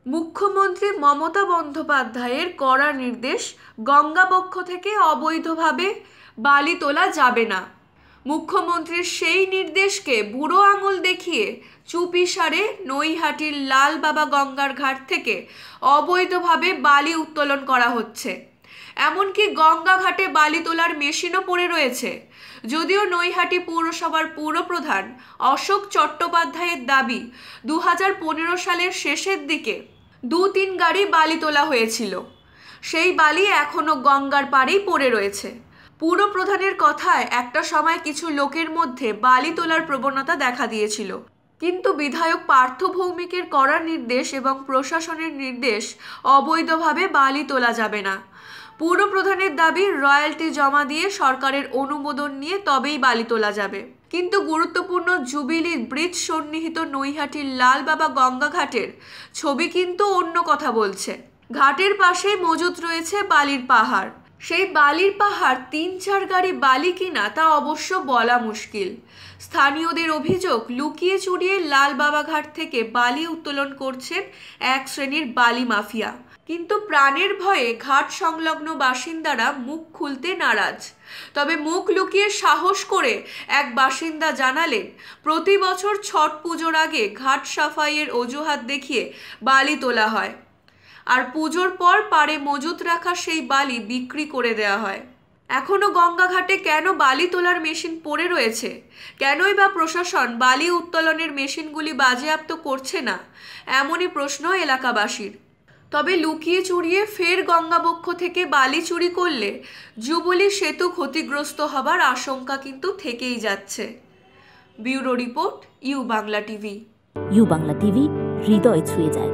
মুখ্যমন্ত্রী মমতা বন্দ্যোপাধ্যায়ের কড়া নির্দেশ, গঙ্গা বক্ষ থেকে অবৈধভাবে বালি তোলা যাবে না। মুখ্যমন্ত্রীর সেই নির্দেশকে বুড়ো আঙুল দেখিয়ে চুপিসারে নৈহাটির লাল বাবা গঙ্গার ঘাট থেকে অবৈধভাবে বালি উত্তোলন করা হচ্ছে। এমনকি গঙ্গা ঘাটে বালি তোলার মেশিনও পড়ে রয়েছে। যদিও নৈহাটি পৌরসভার পৌরপ্রধান অশোক চট্টোপাধ্যায়ের দাবি 2015 সালের শেষের দিকে 2-3 গাড়ি বালি তোলা হয়েছিল, সেই বালি এখনো গঙ্গার পাড়েই পড়ে রয়েছে। পুরপ্রধানের কথায় একটা সময় কিছু লোকের মধ্যে বালি তোলার প্রবণতা দেখা দিয়েছিল, কিন্তু বিধায়ক পার্থ ভৌমিকের কড়া নির্দেশ এবং প্রশাসনের নির্দেশ, অবৈধভাবে বালি তোলা যাবে না। পুরপ্রধানের দাবি রয়্যালটি জমা দিয়ে সরকারের অনুমোদন নিয়ে তবেই বালি তোলা যাবে। কিন্তু গুরুত্বপূর্ণ জুবিলি ব্রিজ সন্নিহিত নৈহাটির লাল বাবা গঙ্গা ঘাটের ছবি কিন্তু অন্য কথা বলছে। ঘাটের পাশে মজুত রয়েছে বালির পাহাড়। সেই বালির পাহাড় 3-4 গাড়ি বালি কিনা তা অবশ্য বলা মুশকিল। স্থানীয়দের অভিযোগ, লুকিয়ে চুরিয়ে লাল বাবা ঘাট থেকে বালি উত্তোলন করছেন এক শ্রেণীর বালি মাফিয়া। কিন্তু প্রাণের ভয়ে ঘাট সংলগ্ন বাসিন্দারা মুখ খুলতে নারাজ। তবে মুখ লুকিয়ে সাহস করে এক বাসিন্দা জানালেন, প্রতি বছর ছট পুজোর আগে ঘাট সাফাইয়ের অজুহাত দেখিয়ে বালি তোলা হয়, আর পুজোর পর পাড়ে মজুত রাখা সেই বালি বিক্রি করে দেওয়া হয়। এখনো গঙ্গা ঘাটে কেন বালি তোলার মেশিন পড়ে রয়েছে? কেনই বা প্রশাসন বালি উত্তোলনের মেশিনগুলি বাজেয়াপ্ত করছে না? এমনই প্রশ্ন এলাকাবাসীর। তবে লুকিয়ে চুরিয়ে ফের গঙ্গাবক্ষ থেকে বালি চুরি করলে জুবলি সেতু ক্ষতিগ্রস্ত হবার আশঙ্কা কিন্তু থেকেই যাচ্ছে। Bureau report, U Bangla TV. U Bangla TV, হৃদয় ছুঁয়ে যায়।